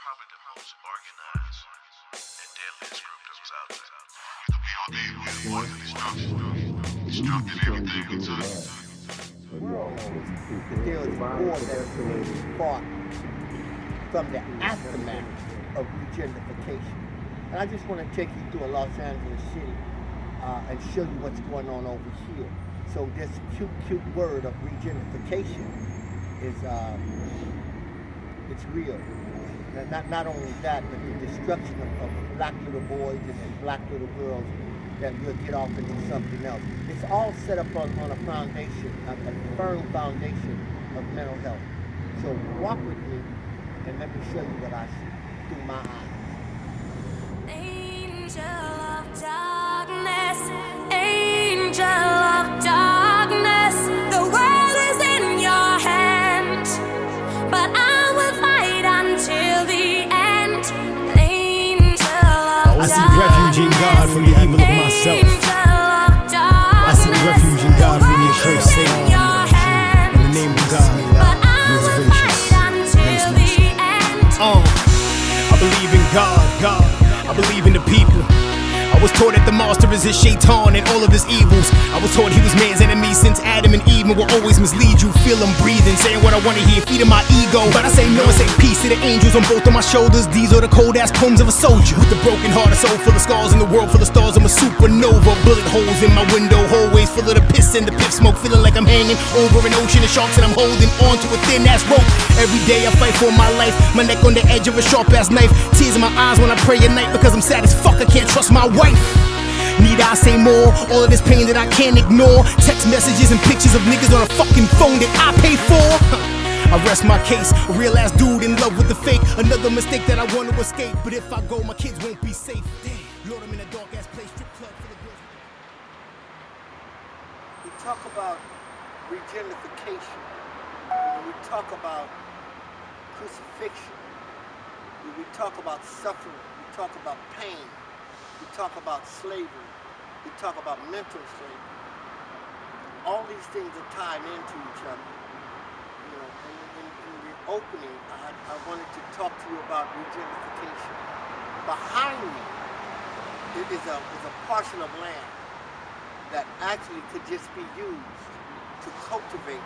probably the most organized and deadliest group that was out there. The POD was the boys of destructed everything we took. There was war that's being fought from the aftermath of regentrification. And I just want to take you through a Los Angeles City and show you what's going on over here. So this cute word of regentrification is it's real. Not only that, but the destruction of black little boys and black little girls that will get off into something else. It's all set up on a foundation, a firm foundation of mental health. So walk with me and let me show you what I see through my eyes. Angel of darkness, angel of darkness, the world is in your hand, but I will fight until the end. Angel of I seek refuge in God from the evil of myself. I seek refuge in God from the accursed Satan. In the name of God, he is gracious. I believe in God, I believe in the people. I was taught that the monster is his shaitan and all of his evils. I was taught he was man's enemy since Adam and Eve will always mislead you. Feel him breathing, saying what I want to hear, feeding my ego. But I say no and say peace to the angels on both of my shoulders. These are the cold ass poems of a soldier with a broken heart, a soul full of scars in the world full of stars. I'm a supernova, bullet holes in my window, hallways full of the piss and the piff smoke. Feeling like I'm hanging over an ocean of sharks and I'm holding on to a thin ass rope. Every day I fight for my life, my neck on the edge of a sharp ass knife. Tears in my eyes when I pray at night because I'm sad as fuck. I can't trust my wife. Need I say more? All of this pain that I can't ignore. Text messages and pictures of niggas on a fucking phone that I pay for. I rest my case, a real ass dude in love with the fake. Another mistake that I want to escape, but if I go, my kids won't be safe. Damn, Lord, I'm in a dark ass place, strip club for the girls. We talk about regentrification. We talk about crucifixion. We talk about suffering. We talk about pain. We talk about slavery. We talk about mental slavery. All these things are tied into each other. You know, in the opening, I wanted to talk to you about regentrification. Behind me is a parcel of land that actually could just be used to cultivate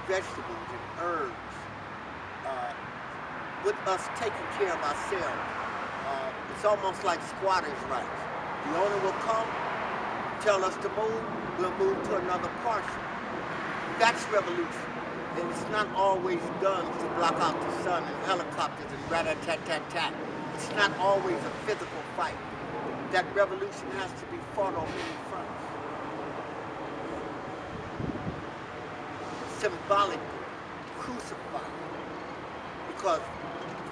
vegetables and herbs, with us taking care of ourselves. It's almost like squatters' rights. The owner will come, tell us to move, we'll move to another parcel. That's revolution. And it's not always guns to block out the sun and helicopters and rat-a-tat-tat-tat. It's not always a physical fight. That revolution has to be fought on many fronts. Symbolically crucified. Because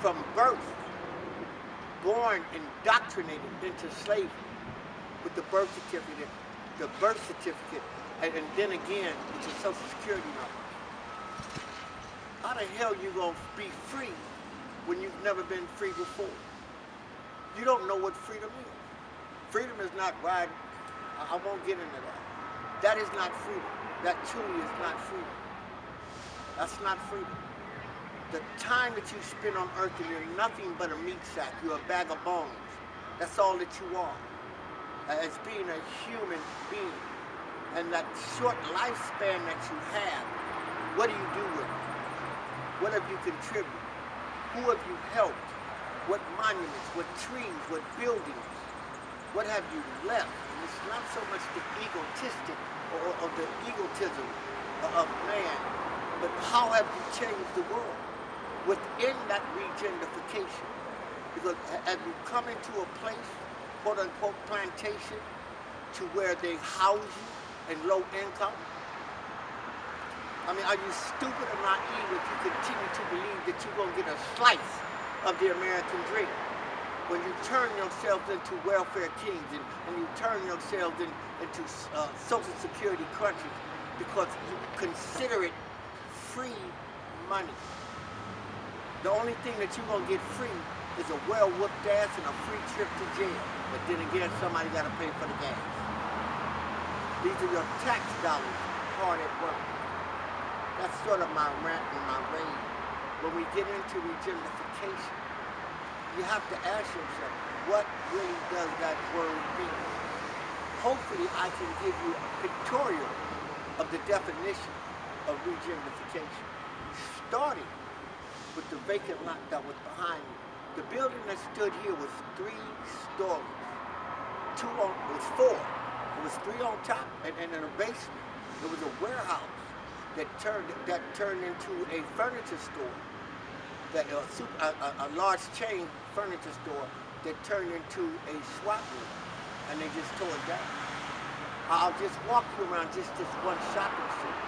from birth, born indoctrinated into slavery with the birth certificate, and then again with your social security number. How the hell you gonna be free when you've never been free before? You don't know what freedom is. Freedom is not riding. I won't get into that. That is not freedom. That truly is not freedom. That's not freedom. The time that you spend on earth and you're nothing but a meat sack, you're a bag of bones. That's all that you are, as being a human being. And that short lifespan that you have, what do you do with it? What have you contributed? Who have you helped? What monuments, what trees, what buildings? What have you left? And it's not so much the egotistic or the egotism of man, but how have you changed the world? Within that regentrification, because as we come into a place, quote unquote plantation, to where they house you in low income. I mean, are you stupid or naive if you continue to believe that you're going to get a slice of the American dream? When you turn yourselves into welfare kings and you turn yourselves into social security crunches because you consider it free money. The only thing that you're going to get free is a well-whooped ass and a free trip to jail. But then again, somebody got to pay for the gas. These are your tax dollars hard at work. That's sort of my rant and my rage. When we get into regentrification, you have to ask yourself, what really does that word mean? Hopefully I can give you a pictorial of the definition of regentrification, starting with the vacant lot that was behind me. The building that stood here was 3 stories. It was 4. It was 3 on top, and in a basement, there was a warehouse that turned into a furniture store, a large chain furniture store that turned into a swap room, and they just tore it down. I'll just walk you around just this one shopping center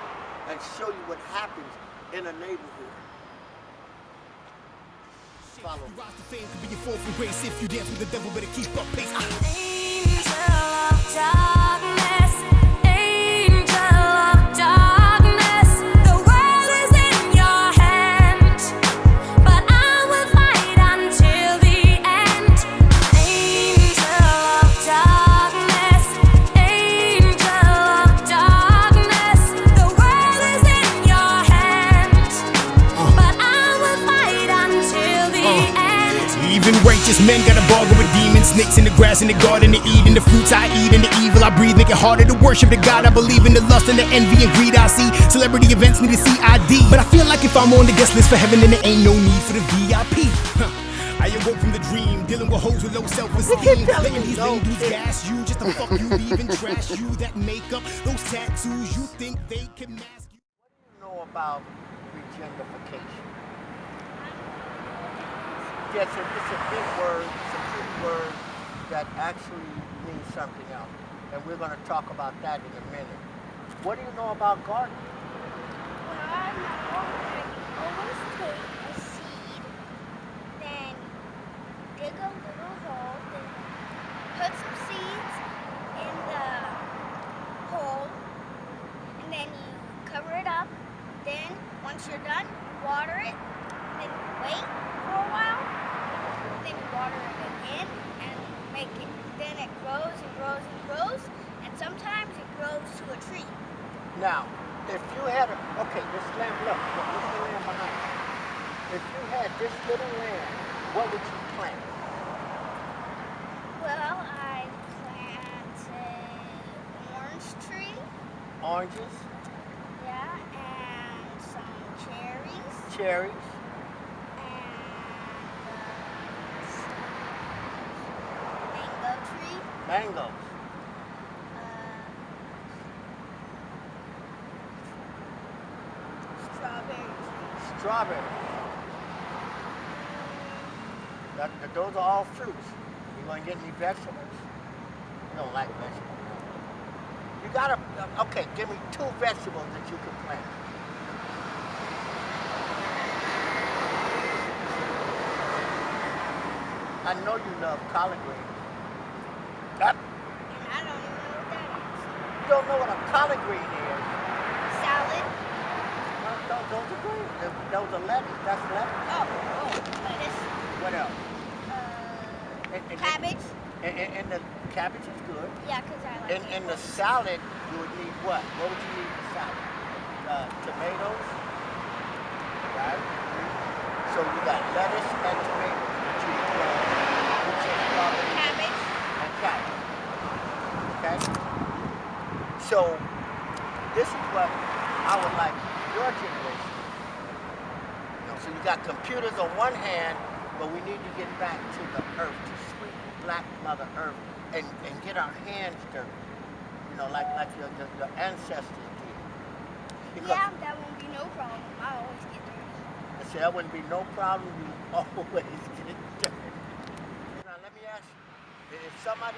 and show you what happens in a neighborhood. Follow me. Rise to fame could be your fall from grace. If you dance with the devil, better keep up pace. Angel of darkness, angel of darkness. The world is in your hand, but I will fight until the end. Angel of darkness, angel of darkness. The world is in your hand, but I will fight until the end. Even righteous men gotta bargain with demons, snakes in the grass, in the garden to eat, and the fruits I eat, and the evil I breathe, make it harder to worship the God I believe in. The lust and the envy and greed I see. Celebrity events need a CID, but I feel like if I'm on the guest list for heaven, then there ain't no need for the VIP. I awoke from the dream, dealing with hoes with low self-esteem, letting these lame dudes gas you just to fuck you, leave and trash you. That makeup, those tattoos, you think they can mask you? What do you know about regentrification? Yes, it's a big word, it's a big word that actually means something else. And we're going to talk about that in a minute. What do you know about gardening? Well, I know you always take a seed, then dig a little hole, then put some seeds in the hole, and then you cover it up. Then, once you're done, water it, then wait for a while, then you water it again, and make it. Then it grows and grows and grows, and sometimes it grows to a tree. Now, if you had this land, look the land behind you. If you had this little land, what would you plant? Well, I plant an orange tree, Oranges, yeah, and some cherries, cherries, and mango tree, mangoes, strawberry tree. strawberries. Those are all fruits. You going to get any vegetables? You don't like vegetables. You gotta, give me 2 vegetables that you can plant. I know you love collard greens. And I don't even know what that is. You don't know what a collard green is? Salad. Those are green. Those are lettuce. That's lettuce. Oh, lettuce. What else? Cabbage. And the cabbage is good. Yeah, because I like it. In the salad, you would need what? What would you need in the salad? Tomatoes, right? So you got lettuce and tomatoes. Cabbage. And cabbage. Okay? So this is what I would like your generation. So you got computers on one hand, but we need to get back to the earth, to sweet black Mother Earth, and get our hands dirty. Like your ancestors did. Because Yeah, that won't be no problem. I always get dirty. I said that wouldn't be no problem. You always get dirty. Now let me ask you: if somebody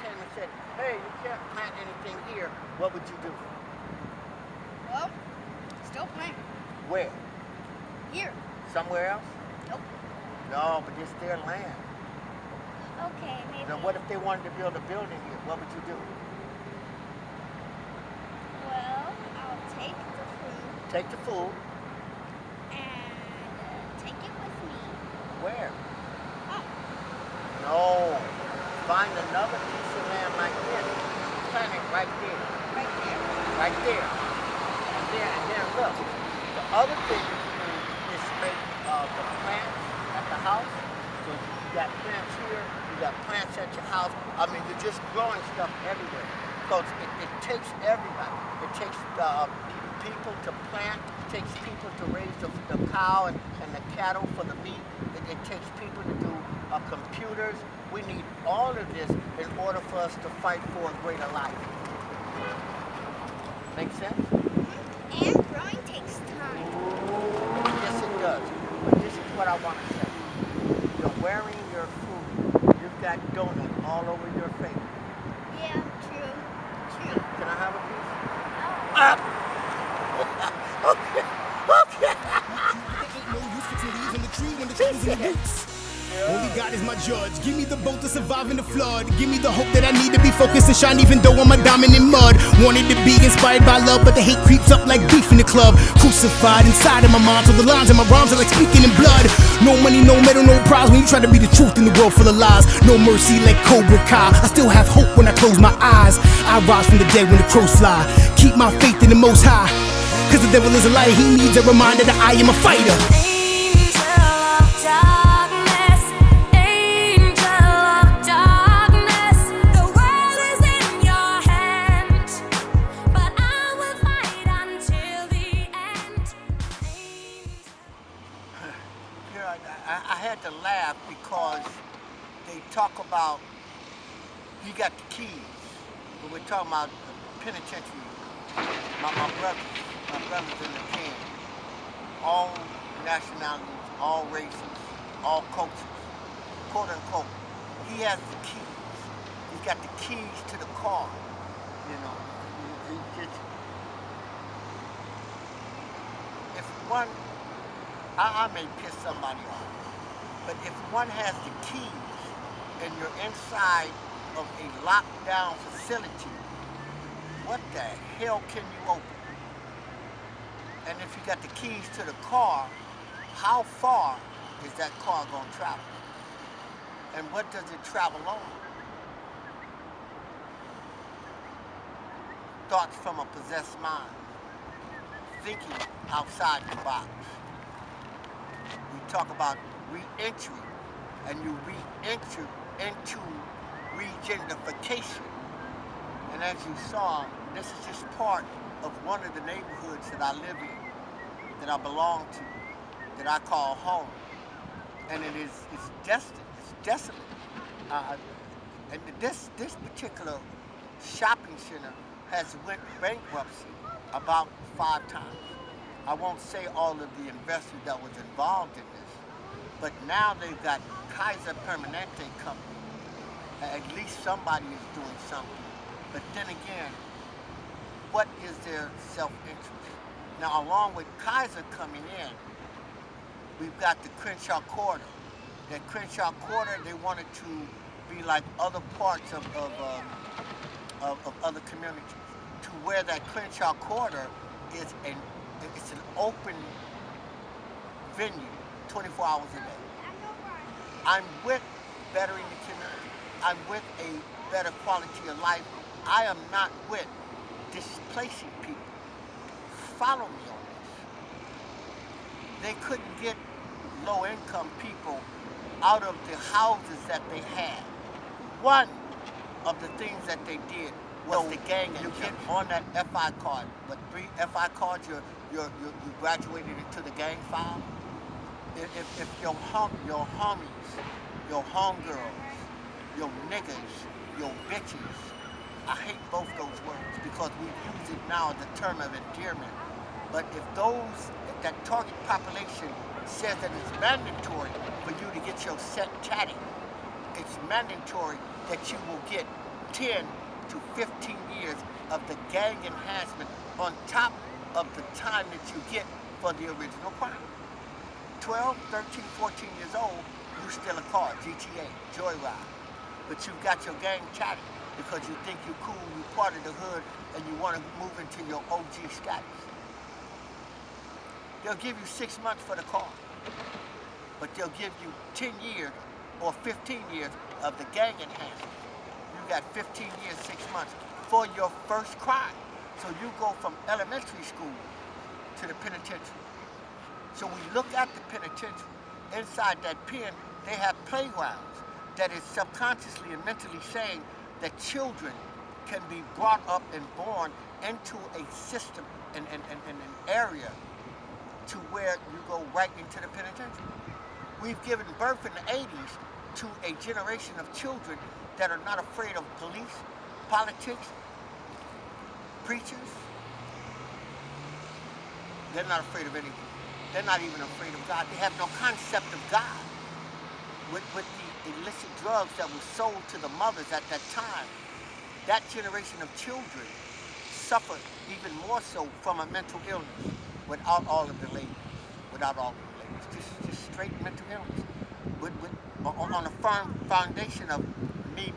came and said, "Hey, you can't plant anything here," what would you do? Well, still plant. Where? Here. Somewhere else? Nope. No, but it's their land. Okay, maybe. Now, what if they wanted to build a building here? What would you do? Well, I'll take the fruit Take the food. and take it with me. Where? Oh, No. Find another piece of land like this. Plant it right there. right there. Right there. And then look. The other thing you can do is make the plants at the house So you got plants here, you got plants at your house. I mean, you're just growing stuff everywhere. Because it takes everybody. It takes people to plant, it takes people to raise the cow and the cattle for the meat. It takes people to do computers. We need all of this in order for us to fight for a greater life. Make sense? And growing takes time. Yes, it does. But this is what I want to say. You're wearing your food. You've got donuts all over your face. Yeah, true. True. Can I have a piece? Oh. Okay. Ain't no use fixing leaves on the tree when the tree's in the roots. Only God is my judge. Give me the boat to survive in the flood. Give me the hope that I need to be focused and shine even though I'm a diamond in mud. Wanted to be inspired by love, but the hate creeps up like beef in the club. Crucified inside of my mind, so the lines in my rhymes are like speaking in blood. No money, no medal, no prize when you try to be the truth in the world full of lies. No mercy like Cobra Kai. I still have hope when I close my eyes. I rise from the dead when the crows fly. Keep my faith in the Most High. Cause the devil is a liar, he needs a reminder that I am a fighter. I had to laugh because they talk about you got the keys. When we're talking about penitentiary, my brothers in the pen, all nationalities, all races, all cultures, quote unquote. He has the keys. He's got the keys to the car. You know, he gets. If one, I may piss somebody off, but if one has the keys and you're inside of a locked down facility, what the hell can you open? And if you got the keys to the car, how far is that car going to travel? And what does it travel on? Thoughts from a possessed mind, thinking outside the box. We talk about re-entry, and you re-enter into regentrification. And as you saw, this is just part of one of the neighborhoods that I live in, that I belong to, that I call home. And it's desolate. And this particular shopping center has went bankruptcy about 5 times. I won't say all of the investors that was involved in this, but now they've got Kaiser Permanente company. At least somebody is doing something. But then again, what is their self-interest? Now, along with Kaiser coming in, we've got the Crenshaw Quarter. That Crenshaw Quarter, they wanted to be like other parts of other communities, to where that Crenshaw Quarter is an open venue, 24 hours a day. I'm with bettering the community. I'm with a better quality of life. I am not with displacing people. Follow me on this. They couldn't get low-income people out of the houses that they had. One of the things that they did was the gang. You get on that FI card, but 3 FI cards, you graduated into the gang file. If your homies, your homegirls, your niggas, your bitches, I hate both those words because we use it now as a term of endearment. But if that target population says that it's mandatory for you to get your set tatted, it's mandatory that you will get 10 to 15 years of the gang enhancement on top of the time that you get for the original crime. 12, 13, 14 years old, you steal a car, GTA, Joyride. But you've got your gang tatted because you think you're cool, you're part of the hood, and you want to move into your OG status. They'll give you 6 months for the car, but they'll give you 10 years or 15 years of the gang enhancement. You got 15 years, 6 months for your first crime. So you go from elementary school to the penitentiary. So we look at the penitentiary. Inside that pen, they have playgrounds that is subconsciously and mentally saying that children can be brought up and born into a system and an area to where you go right into the penitentiary. We've given birth in the 80s to a generation of children that are not afraid of police, politics, preachers. They're not afraid of anything. They're not even afraid of God. They have no concept of God. With the illicit drugs that were sold to the mothers at that time, that generation of children suffered even more so from a mental illness without all of the labels. Without all of the labels. Just straight mental illness. On a firm foundation of me,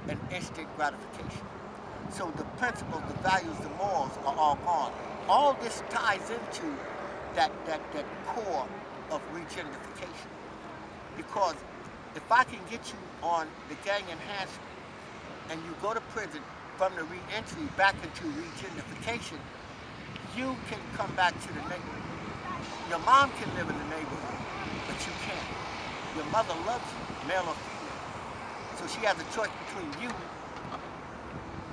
and instant gratification. So the principles, the values, the morals are all gone. All this ties into that core of regentrification. Because if I can get you on the gang enhancement and you go to prison from the re-entry back into regentrification, you can come back to the neighborhood. Your mom can live in the neighborhood, but you can't. Your mother loves you, male or female. So she has a choice between you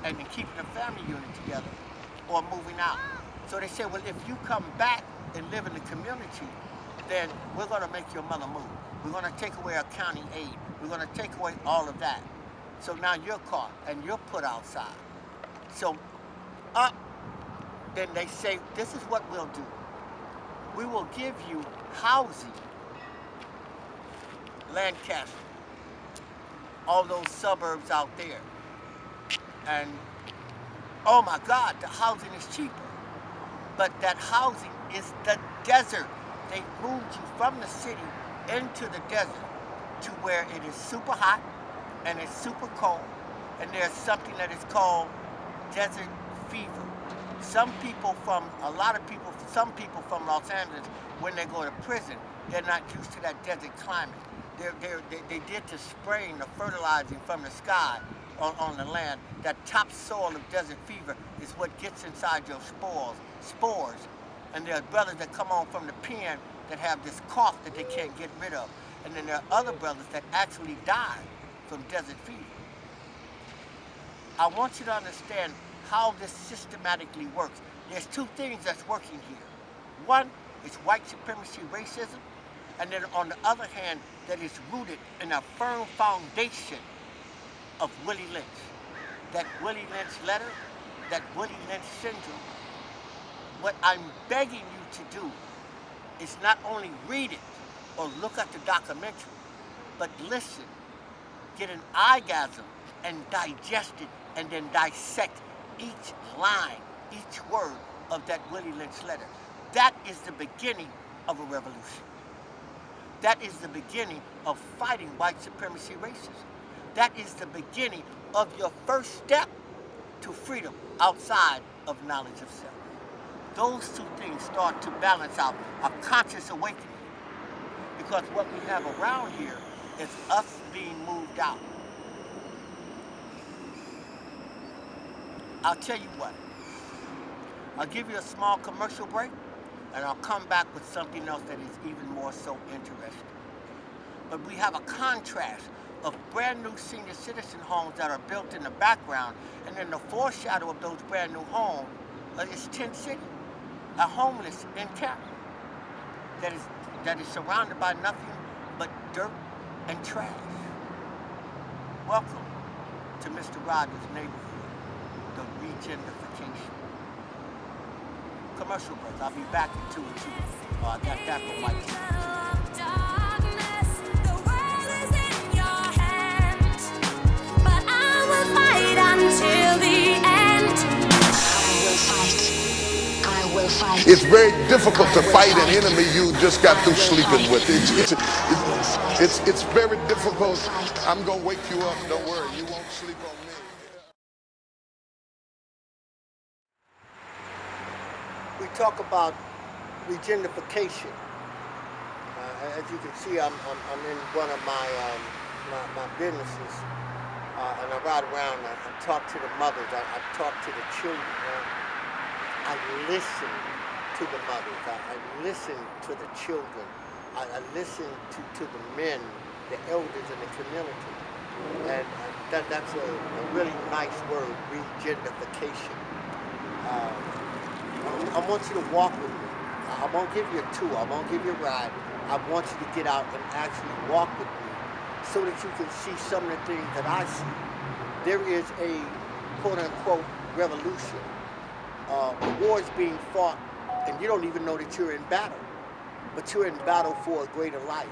and keeping the family unit together or moving out. So they say, well, if you come back and live in the community, then we're going to make your mother move. We're going to take away our county aid. We're going to take away all of that. So now you're caught and you're put outside. So then they say, this is what we'll do. We will give you housing, Lancaster, all those suburbs out there. And oh my God, the housing is cheaper. But that housing is the desert. They moved you from the city into the desert to where it is super hot and it's super cold. And there's something that is called desert fever. Some people from Los Angeles, when they go to prison, they're not used to that desert climate. They did the spraying, the fertilizing from the sky on the land. That topsoil of desert fever is what gets inside your spores. And there are brothers that come on from the pen that have this cough that they can't get rid of. And then there are other brothers that actually die from desert fever. I want you to understand how this systematically works. There's two things that's working here. One is white supremacy racism, and then on the other hand, that is rooted in a firm foundation of Willie Lynch. That Willie Lynch letter, that Willie Lynch syndrome. What I'm begging you to do is not only read it or look at the documentary, but listen, get an eyegasm and digest it and then dissect each line, each word of that Willie Lynch letter. That is the beginning of a revolution. That is the beginning of fighting white supremacy racism. That is the beginning of your first step to freedom outside of knowledge of self. Those two things start to balance out a conscious awakening. Because what we have around here is us being moved out. I'll tell you what. I'll give you a small commercial break, and I'll come back with something else that is even more so interesting. But we have a contrast of brand new senior citizen homes that are built in the background, and then the foreshadow of those brand new homes is Tent City, a homeless encampment that is surrounded by nothing but dirt and trash. Welcome to Mr. Rodgers' neighborhood, the regentrification. Commercial break. I'll be back in 2 and 2. I got that from my team. It's very difficult to fight an enemy you just got through sleeping with. It's very difficult. I'm gonna wake you up. Don't worry, you won't sleep on me. We talk about regentrification. As you can see, I'm in one of my businesses, and I ride around. I talk to the mothers. I talk to the children. I listen to the mothers. I listen to the children. I listen to the men the elders in the community. And that's a really nice word, regentrification. I want you to walk with me. I won't give you a tour. I won't give you a ride. I want you to get out and actually walk with me so that you can see some of the things that I see. There is a quote-unquote revolution. The war is being fought, and you don't even know that you're in battle. But you're in battle for a greater life.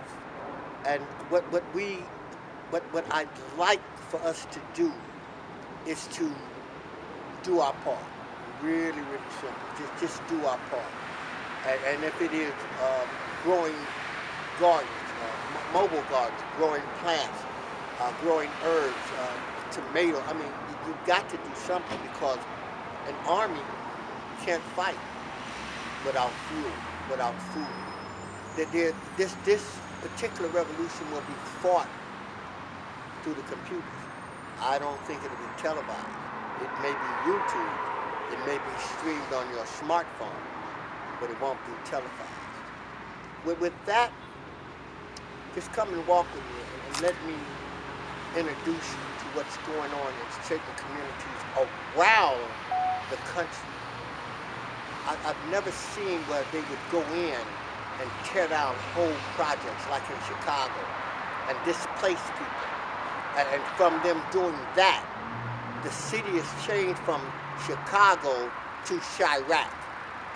And what I'd like for us to do is to do our part. Really, really simple. Just do our part. And if it is growing gardens, mobile gardens, growing plants, growing herbs, tomato, I mean, you've got to do something because an army can't fight without fuel, without food. This particular revolution will be fought through the computers. I don't think it'll be televised. It may be YouTube. It may be streamed on your smartphone, but it won't be televised. With that, just come and walk with me and let me introduce you to what's going on in certain communities around the country. I've never seen where they would go in and tear down whole projects like in Chicago and displace people. And from them doing that, the city has changed from Chicago to Chirac.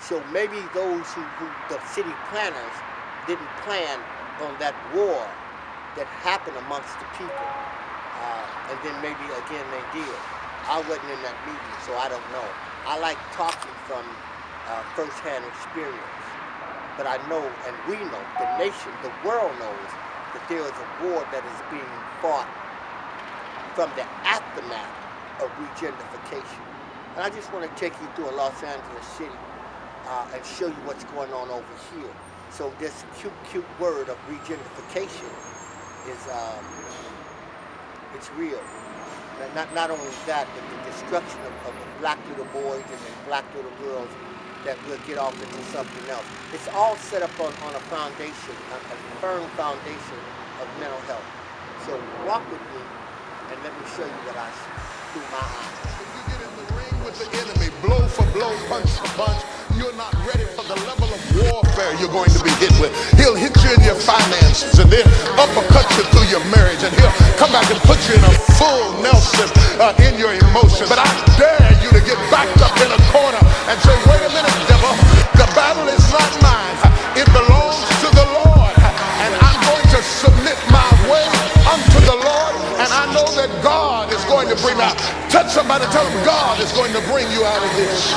So maybe those who the city planners didn't plan on that war that happened amongst the people. And then maybe again they did. I wasn't in that meeting, so I don't know. I like talking from first-hand experience. But I know, and we know, the nation, the world knows that there is a war that is being fought from the aftermath of regentrification. And I just want to take you through a Los Angeles city and show you what's going on over here. So this cute word of regentrification is it's real. Not only that, but the destruction of black little boys and black little girls that will get off into something else. It's all set up on a foundation, a firm foundation of mental health. So walk with me and let me show you what I see through my eyes. If you get in the ring with the enemy, blow for blow, punch for punch, you're not ready for the level of warfare you're going to be hit with. He'll hit you in your finances and then uppercut you through your marriage, and he'll come back and put you in a full Nelson in your emotions. But I dare you to get backed up in a corner and say, wait a minute, devil, the battle is not mine. It belongs to the Lord, and I'm going to submit my way unto the Lord, and I know that God is going to bring me out. Touch somebody, tell them God is going to bring you out of this.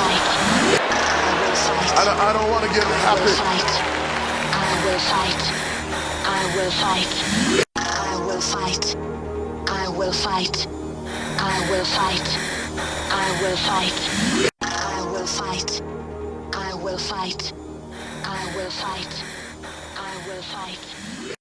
I don't want to get happy. I will fight. I will fight. I will fight. I will fight. I will fight. I will fight. I will fight. I will fight. I will fight. I will fight.